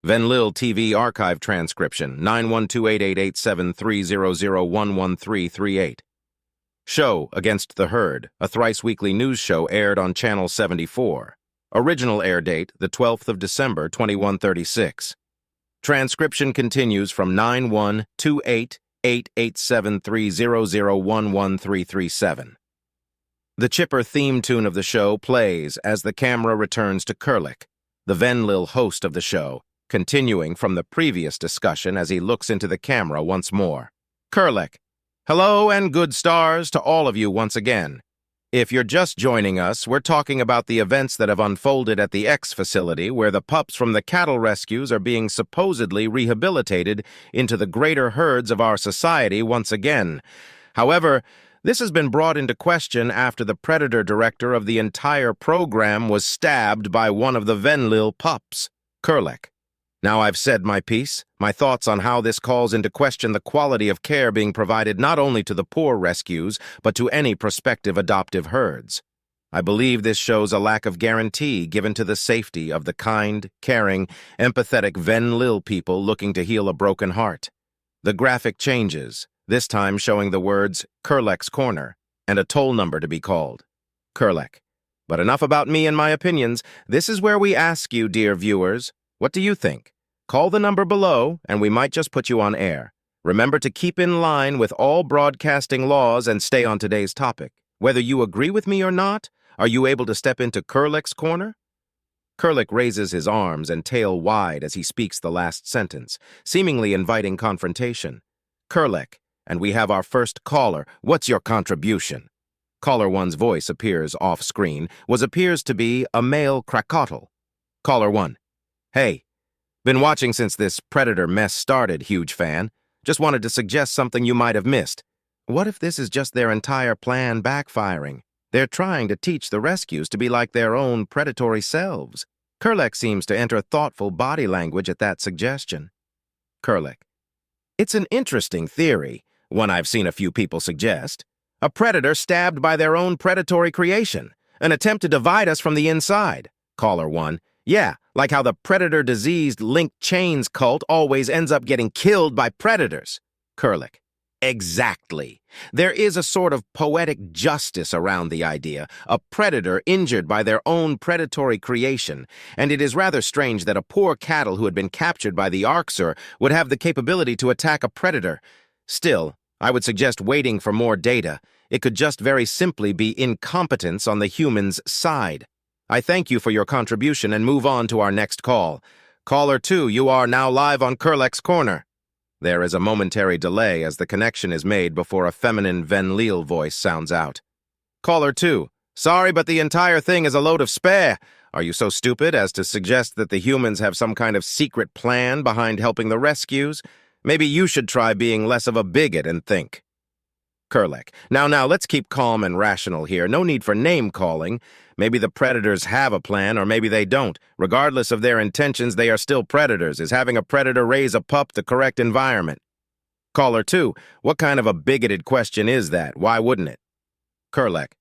Venlil TV archive transcription 912888730011338. Show Against the Herd, a thrice-weekly news show aired on Channel 74. Original air date, the 12th of December, 2136. Transcription continues from 912888730011337. The chipper theme tune of the show plays as the camera returns to Kurlek, the Venlil host of the show, continuing from the previous discussion as he looks into the camera once more. Kurlek, hello and good stars to all of you once again. If you're just joining us, we're talking about the events that have unfolded at the X facility where the pups from the cattle rescues are being supposedly rehabilitated into the greater herds of our society once again. However, this has been brought into question after the predator director of the entire program was stabbed by one of the Venlil pups, Kurlek. Now I've said my piece, my thoughts on how this calls into question the quality of care being provided not only to the poor rescues, but to any prospective adoptive herds. I believe this shows a lack of guarantee given to the safety of the kind, caring, empathetic Venlil people looking to heal a broken heart. The graphic changes, this time showing the words Kurlek's Corner and a toll number to be called. Kurlek. But enough about me and my opinions. This is where we ask you, dear viewers, what do you think? Call the number below, and we might just put you on air. Remember to keep in line with all broadcasting laws and stay on today's topic. Whether you agree with me or not, are you able to step into Kurlek's corner? Kurlek raises his arms and tail wide as he speaks the last sentence, seemingly inviting confrontation. Kurlek, and we have our first caller. What's your contribution? Caller 1's voice appears off-screen, appears to be a male Krakatl. Caller 1. Hey, been watching since this predator mess started, huge fan. Just wanted to suggest something you might have missed. What if this is just their entire plan backfiring? They're trying to teach the rescues to be like their own predatory selves. Kurlek seems to enter thoughtful body language at that suggestion. Kurlek. It's an interesting theory, one I've seen a few people suggest. A predator stabbed by their own predatory creation, an attempt to divide us from the inside. Caller 1. Yeah, like how the predator-diseased linked chains cult always ends up getting killed by predators. Kurlek. Exactly. There is a sort of poetic justice around the idea, a predator injured by their own predatory creation, and it is rather strange that a poor cattle who had been captured by the Arxer would have the capability to attack a predator. Still, I would suggest waiting for more data. It could just very simply be incompetence on the human's side. I thank you for your contribution and move on to our next call. Caller 2, you are now live on Kurlek's Corner. There is a momentary delay as the connection is made before a feminine Venlil voice sounds out. Caller 2, sorry, but the entire thing is a load of spare. Are you so stupid as to suggest that the humans have some kind of secret plan behind helping the rescues? Maybe you should try being less of a bigot and think. Kurlek. Now, let's keep calm and rational here. No need for name-calling. Maybe the predators have a plan, or maybe they don't. Regardless of their intentions, they are still predators. Is having a predator raise a pup the correct environment? Caller 2, what kind of a bigoted question is that? Why wouldn't it? Kurlek.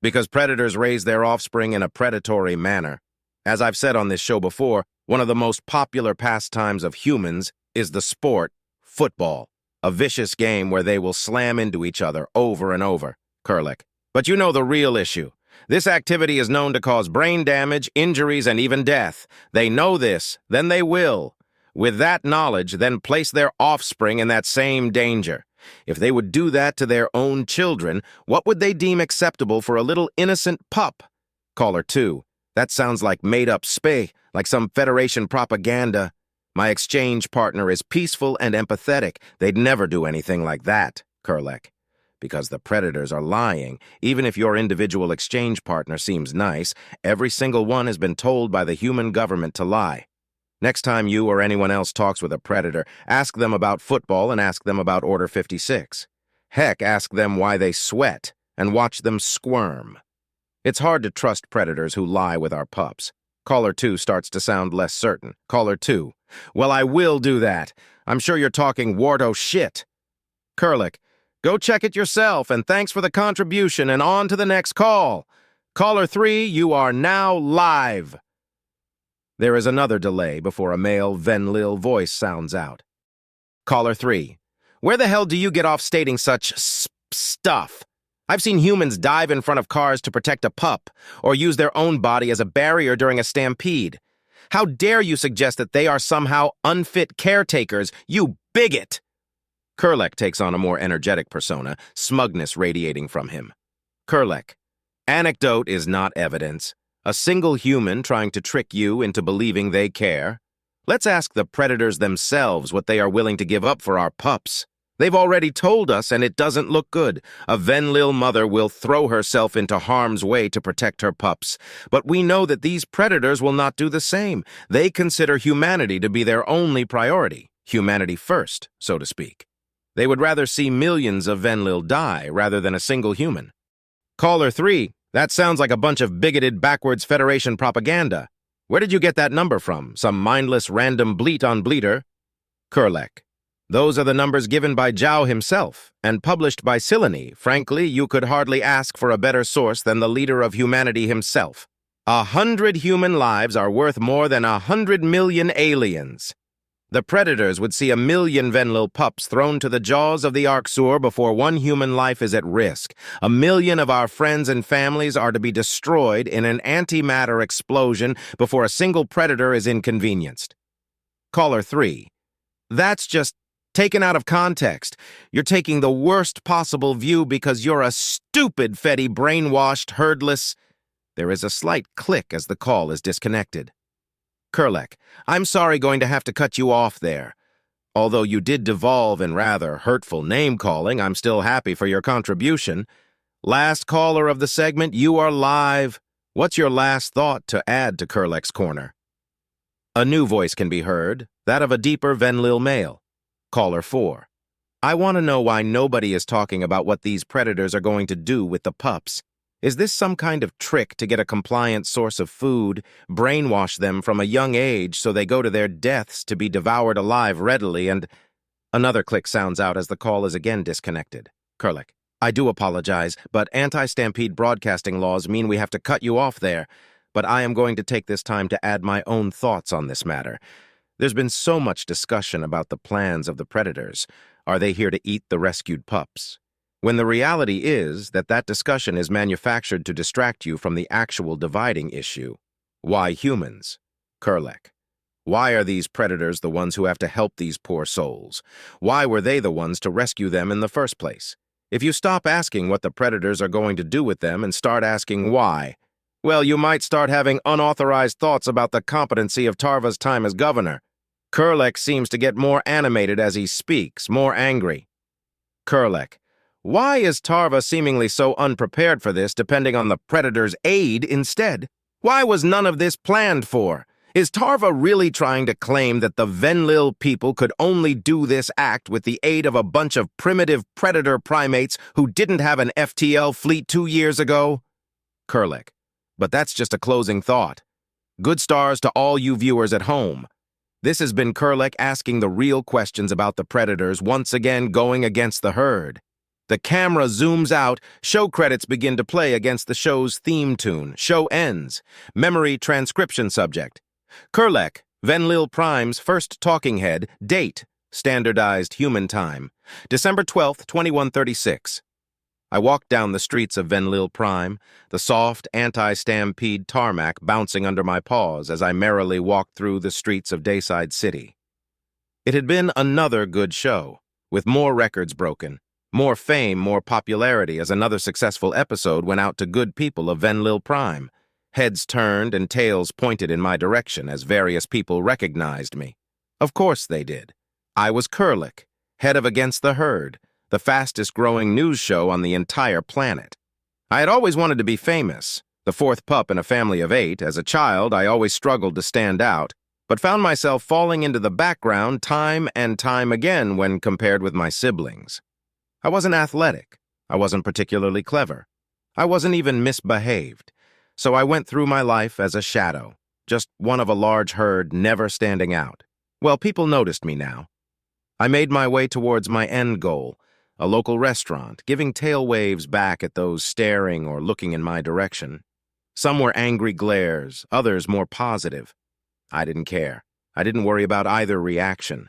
Because predators raise their offspring in a predatory manner. As I've said on this show before, one of the most popular pastimes of humans is the sport, football. A vicious game where they will slam into each other over and over. Kurlek. But you know the real issue. This activity is known to cause brain damage, injuries, and even death. They know this, then they will. With that knowledge, then place their offspring in that same danger. If they would do that to their own children, what would they deem acceptable for a little innocent pup? Caller 2. That sounds like made-up spay, like some Federation propaganda. My exchange partner is peaceful and empathetic. They'd never do anything like that, Kurlek. Because the predators are lying. Even if your individual exchange partner seems nice, every single one has been told by the human government to lie. Next time you or anyone else talks with a predator, ask them about football and ask them about Order 56. Heck, ask them why they sweat and watch them squirm. It's hard to trust predators who lie with our pups. Caller 2 starts to sound less certain. Caller 2. Well, I will do that. I'm sure you're talking warto shit. Kurlek. Go check it yourself, and thanks for the contribution, and on to the next call. Caller 3, you are now live. There is another delay before a male Venlil voice sounds out. Caller 3. Where the hell do you get off stating such stuff? I've seen humans dive in front of cars to protect a pup, or use their own body as a barrier during a stampede. How dare you suggest that they are somehow unfit caretakers, you bigot! Kurlek takes on a more energetic persona, smugness radiating from him. Kurlek. Anecdote is not evidence. A single human trying to trick you into believing they care. Let's ask the predators themselves what they are willing to give up for our pups. They've already told us, and it doesn't look good. A Venlil mother will throw herself into harm's way to protect her pups. But we know that these predators will not do the same. They consider humanity to be their only priority. Humanity first, so to speak. They would rather see millions of Venlil die rather than a single human. Caller 3, that sounds like a bunch of bigoted backwards Federation propaganda. Where did you get that number from? Some mindless random bleat on bleater? Kurlek. Those are the numbers given by Zhao himself, and published by Silene. Frankly, you could hardly ask for a better source than the leader of humanity himself. 100 human lives are worth more than 100 million aliens. The predators would see 1 million Venlil pups thrown to the jaws of the Arxur before one human life is at risk. 1 million of our friends and families are to be destroyed in an antimatter explosion before a single predator is inconvenienced. Caller 3. That's just taken out of context. You're taking the worst possible view because you're a stupid, fetty, brainwashed, herdless... There is a slight click as the call is disconnected. Kurlek, I'm sorry going to have to cut you off there. Although you did devolve in rather hurtful name-calling, I'm still happy for your contribution. Last caller of the segment, you are live. What's your last thought to add to Kurlek's corner? A new voice can be heard, that of a deeper Venlil male. Caller 4. I want to know why nobody is talking about what these predators are going to do with the pups. Is this some kind of trick to get a compliant source of food, brainwash them from a young age so they go to their deaths to be devoured alive readily and... Another click sounds out as the call is again disconnected. Kurlek. I do apologize, but anti-stampede broadcasting laws mean we have to cut you off there. But I am going to take this time to add my own thoughts on this matter. There's been so much discussion about the plans of the predators. Are they here to eat the rescued pups? When the reality is that that discussion is manufactured to distract you from the actual dividing issue. Why humans? Kurlek. Why are these predators the ones who have to help these poor souls? Why were they the ones to rescue them in the first place? If you stop asking what the predators are going to do with them and start asking why, well, you might start having unauthorized thoughts about the competency of Tarva's time as governor. Kurlek seems to get more animated as he speaks, more angry. Kurlek. Why is Tarva seemingly so unprepared for this, depending on the predator's aid instead? Why was none of this planned for? Is Tarva really trying to claim that the Venlil people could only do this act with the aid of a bunch of primitive predator primates who didn't have an FTL fleet 2 years ago? Kurlek. But that's just a closing thought. Good stars to all you viewers at home. This has been Kurlek asking the real questions about the predators, once again going against the herd. The camera zooms out, show credits begin to play against the show's theme tune. Show ends. Memory transcription subject. Kurlek, Venlil Prime's first talking head, date, standardized human time, December 12th, 2136. I walked down the streets of Venlil Prime, the soft, anti-stampede tarmac bouncing under my paws as I merrily walked through the streets of Dayside City. It had been another good show, with more records broken, more fame, more popularity as another successful episode went out to good people of Venlil Prime. Heads turned and tails pointed in my direction as various people recognized me. Of course they did. I was Kurlek, head of Against the Herd, the fastest-growing news show on the entire planet. I had always wanted to be famous, the fourth pup in a family of 8. As a child, I always struggled to stand out, but found myself falling into the background time and time again when compared with my siblings. I wasn't athletic. I wasn't particularly clever. I wasn't even misbehaved. So I went through my life as a shadow, just one of a large herd never standing out. Well, people noticed me now. I made my way towards my end goal, a local restaurant, giving tail waves back at those staring or looking in my direction. Some were angry glares, others more positive. I didn't care. I didn't worry about either reaction.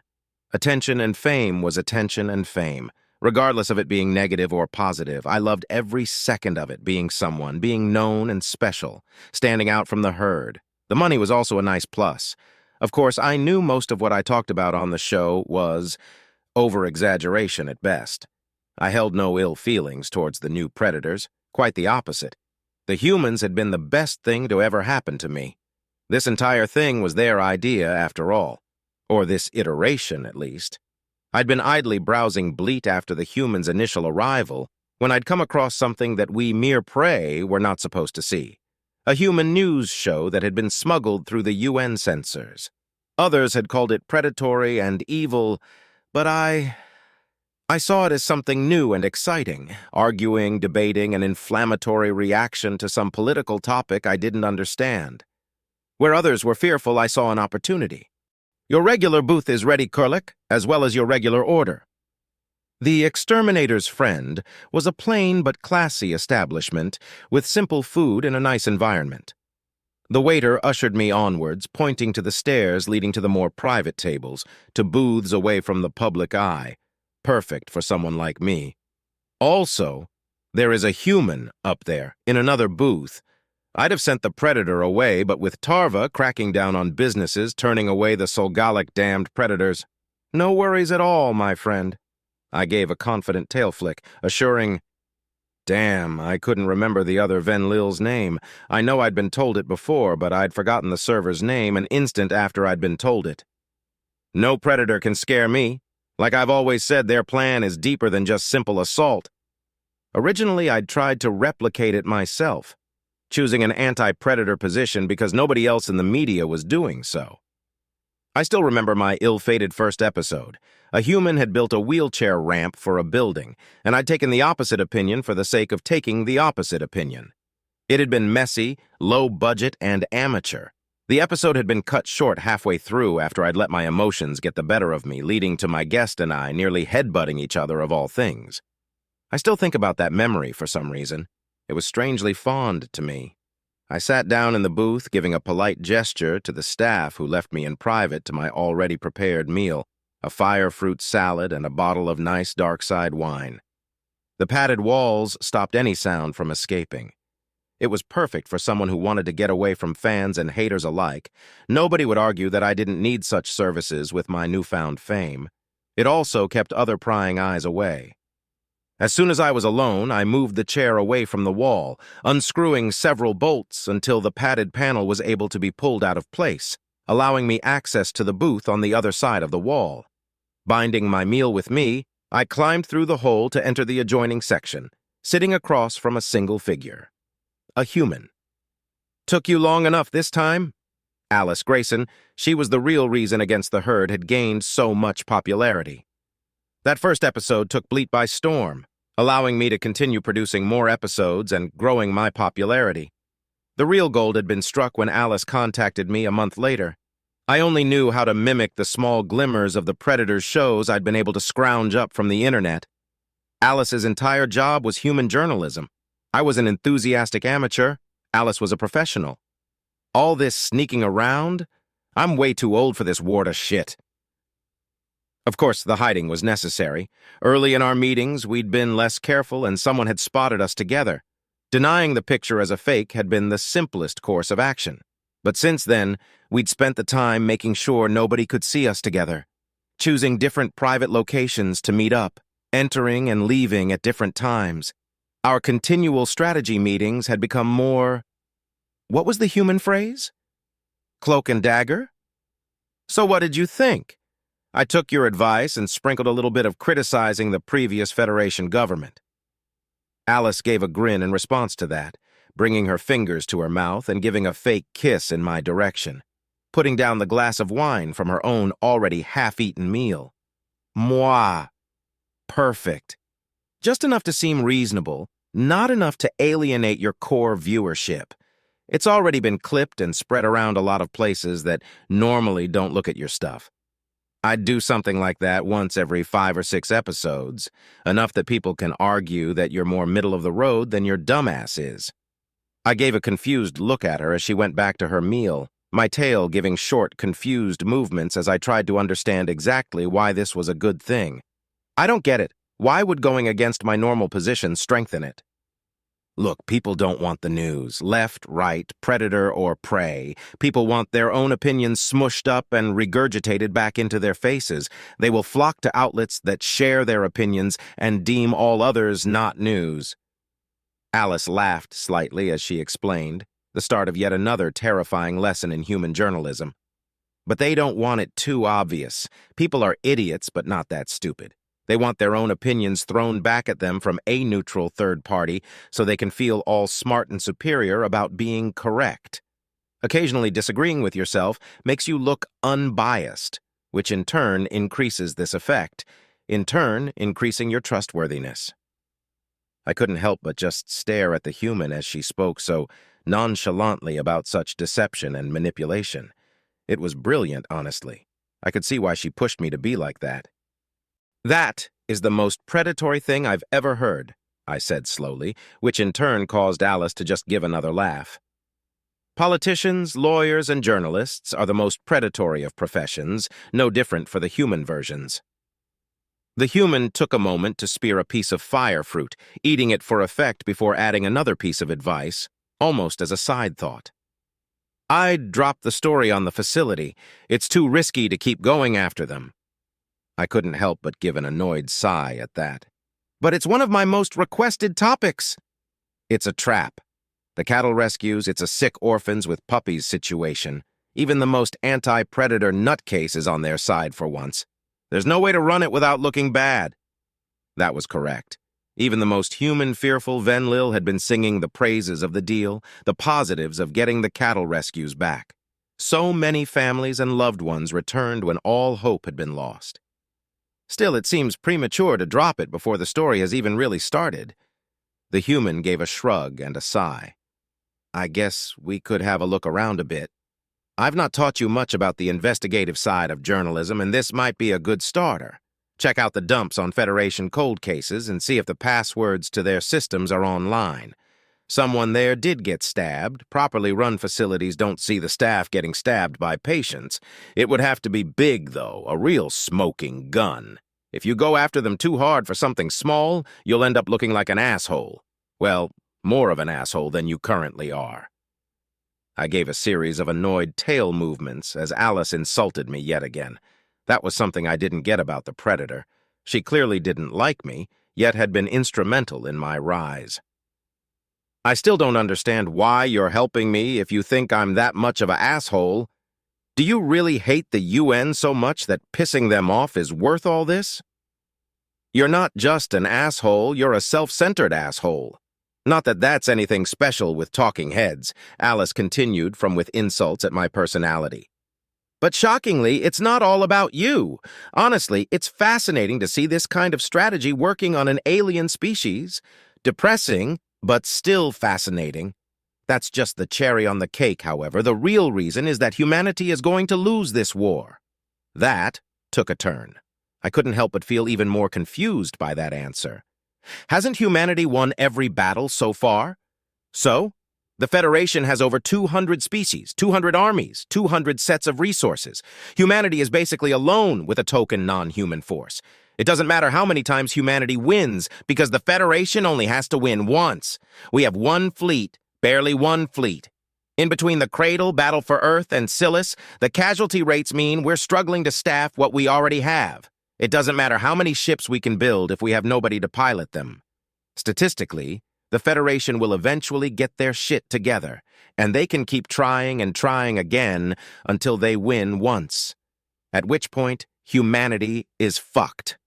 Attention and fame was attention and fame, regardless of it being negative or positive. I loved every second of it, being someone, being known and special, standing out from the herd. The money was also a nice plus. Of course, I knew most of what I talked about on the show was over-exaggeration at best. I held no ill feelings towards the new predators, quite the opposite. The humans had been the best thing to ever happen to me. This entire thing was their idea, after all. Or this iteration, at least. I'd been idly browsing Bleat after the humans' initial arrival when I'd come across something that we mere prey were not supposed to see. A human news show that had been smuggled through the UN censors. Others had called it predatory and evil, but I saw it as something new and exciting, arguing, debating, an inflammatory reaction to some political topic I didn't understand. Where others were fearful, I saw an opportunity. Your regular booth is ready, Kurlek, as well as your regular order. The Exterminator's Friend was a plain but classy establishment with simple food and a nice environment. The waiter ushered me onwards, pointing to the stairs leading to the more private tables, to booths away from the public eye, perfect for someone like me. Also, there is a human up there, in another booth. I'd have sent the predator away, but with Tarva cracking down on businesses, turning away the Solgalic-damned predators, no worries at all, my friend. I gave a confident tail flick, assuring, damn, I couldn't remember the other Venlil's name. I know I'd been told it before, but I'd forgotten the server's name an instant after I'd been told it. No predator can scare me. Like I've always said, their plan is deeper than just simple assault. Originally, I'd tried to replicate it myself, choosing an anti-predator position because nobody else in the media was doing so. I still remember my ill-fated first episode. A human had built a wheelchair ramp for a building, and I'd taken the opposite opinion for the sake of taking the opposite opinion. It had been messy, low budget, and amateur. The episode had been cut short halfway through after I'd let my emotions get the better of me, leading to my guest and I nearly headbutting each other of all things. I still think about that memory for some reason. It was strangely fond to me. I sat down in the booth, giving a polite gesture to the staff who left me in private to my already prepared meal, a fire fruit salad and a bottle of nice dark side wine. The padded walls stopped any sound from escaping. It was perfect for someone who wanted to get away from fans and haters alike. Nobody would argue that I didn't need such services with my newfound fame. It also kept other prying eyes away. As soon as I was alone, I moved the chair away from the wall, unscrewing several bolts until the padded panel was able to be pulled out of place, allowing me access to the booth on the other side of the wall. Binding my meal with me, I climbed through the hole to enter the adjoining section, sitting across from a single figure. A human. Took you long enough this time? Alice Grayson, she was the real reason Against the Herd had gained so much popularity. That first episode took Bleat by storm, allowing me to continue producing more episodes and growing my popularity. The real gold had been struck when Alice contacted me a month later. I only knew how to mimic the small glimmers of the Predator's shows I'd been able to scrounge up from the internet. Alice's entire job was human journalism. I was an enthusiastic amateur. Alice was a professional. All this sneaking around? I'm way too old for this wart of shit. Of course, the hiding was necessary. Early in our meetings, we'd been less careful and someone had spotted us together. Denying the picture as a fake had been the simplest course of action. But since then, we'd spent the time making sure nobody could see us together, choosing different private locations to meet up, entering and leaving at different times. Our continual strategy meetings had become more... What was the human phrase? Cloak and dagger? So what did you think? I took your advice and sprinkled a little bit of criticizing the previous Federation government. Alice gave a grin in response to that, bringing her fingers to her mouth and giving a fake kiss in my direction, putting down the glass of wine from her own already half-eaten meal. Moi. Perfect. Just enough to seem reasonable, not enough to alienate your core viewership. It's already been clipped and spread around a lot of places that normally don't look at your stuff. I'd do something like that once every 5 or 6 episodes, enough that people can argue that you're more middle of the road than your dumbass is. I gave a confused look at her as she went back to her meal, my tail giving short, confused movements as I tried to understand exactly why this was a good thing. I don't get it. Why would going against my normal position strengthen it? Look, people don't want the news. Left, right, predator, or prey. People want their own opinions smushed up and regurgitated back into their faces. They will flock to outlets that share their opinions and deem all others not news. Alice laughed slightly as she explained, the start of yet another terrifying lesson in human journalism. But they don't want it too obvious. People are idiots, but not that stupid. They want their own opinions thrown back at them from a neutral third party so they can feel all smart and superior about being correct. Occasionally disagreeing with yourself makes you look unbiased, which in turn increases this effect, in turn increasing your trustworthiness. I couldn't help but just stare at the human as she spoke so nonchalantly about such deception and manipulation. It was brilliant, honestly. I could see why she pushed me to be like that. "That is the most predatory thing I've ever heard," I said slowly, which in turn caused Alice to just give another laugh. Politicians, lawyers, and journalists are the most predatory of professions, no different for the human versions. The human took a moment to spear a piece of fire fruit, eating it for effect before adding another piece of advice, almost as a side thought. "I'd drop the story on the facility. It's too risky to keep going after them." I couldn't help but give an annoyed sigh at that. "But it's one of my most requested topics." "It's a trap. The cattle rescues, it's a sick orphans with puppies situation. Even the most anti-predator nutcase is on their side for once. There's no way to run it without looking bad." That was correct. Even the most human, fearful Venlil had been singing the praises of the deal, the positives of getting the cattle rescues back. So many families and loved ones returned when all hope had been lost. Still, it seems premature to drop it before the story has even really started. The human gave a shrug and a sigh. "I guess we could have a look around a bit. I've not taught you much about the investigative side of journalism, and this might be a good starter. Check out the dumps on Federation cold cases and see if the passwords to their systems are online. Someone there did get stabbed. Properly run facilities don't see the staff getting stabbed by patients. It would have to be big, though, a real smoking gun. If you go after them too hard for something small, you'll end up looking like an asshole. Well, more of an asshole than you currently are." I gave a series of annoyed tail movements as Alice insulted me yet again. That was something I didn't get about the predator. She clearly didn't like me, yet had been instrumental in my rise. "I still don't understand why you're helping me if you think I'm that much of an asshole. Do you really hate the UN so much that pissing them off is worth all this? You're not just an asshole, you're a self-centered asshole. Not that that's anything special with talking heads," Alice continued from with insults at my personality. "But shockingly, it's not all about you. Honestly, it's fascinating to see this kind of strategy working on an alien species. Depressing, but still fascinating. That's just the cherry on the cake, however. The real reason is that humanity is going to lose this war." That took a turn. I couldn't help but feel even more confused by that answer. Hasn't humanity won every battle so far? So, the Federation has over 200 species, 200 armies, 200 sets of resources. Humanity is basically alone with a token non-human force. It doesn't matter how many times humanity wins, because the Federation only has to win once. We have one fleet, barely one fleet. In between the Cradle, Battle for Earth, and Silas, the casualty rates mean we're struggling to staff what we already have. It doesn't matter how many ships we can build if we have nobody to pilot them. Statistically, the Federation will eventually get their shit together, and they can keep trying and trying again until they win once. At which point, humanity is fucked.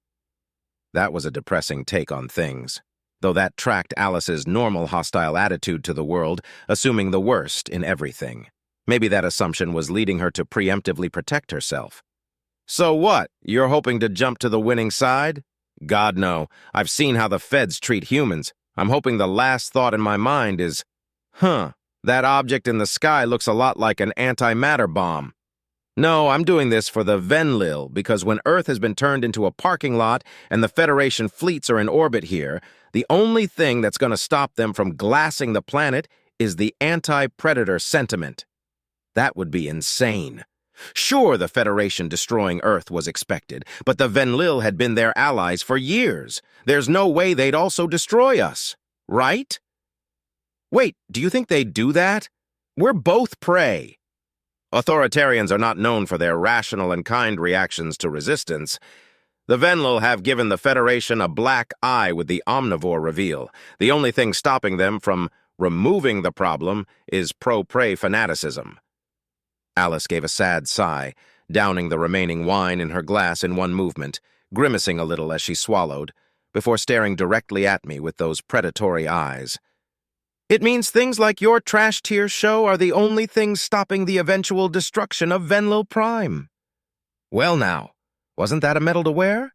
That was a depressing take on things, though that tracked Alice's normal hostile attitude to the world, assuming the worst in everything. Maybe that assumption was leading her to preemptively protect herself. "So what? You're hoping to jump to the winning side?" "God, no. I've seen how the feds treat humans. I'm hoping the last thought in my mind is, that object in the sky looks a lot like an antimatter bomb. No, I'm doing this for the Venlil, because when Earth has been turned into a parking lot and the Federation fleets are in orbit here, the only thing that's going to stop them from glassing the planet is the anti-predator sentiment." That would be insane. Sure, the Federation destroying Earth was expected, but the Venlil had been their allies for years. There's no way they'd also destroy us, right? Wait, do you think they'd do that? We're both prey. Authoritarians are not known for their rational and kind reactions to resistance. The Venlil have given the Federation a black eye with the omnivore reveal. The only thing stopping them from removing the problem is pro-prey fanaticism. Alice gave a sad sigh, downing the remaining wine in her glass in one movement, grimacing a little as she swallowed, before staring directly at me with those predatory eyes. It means things like your trash tier show are the only things stopping the eventual destruction of Venlil Prime. Well now, wasn't that a medal to wear?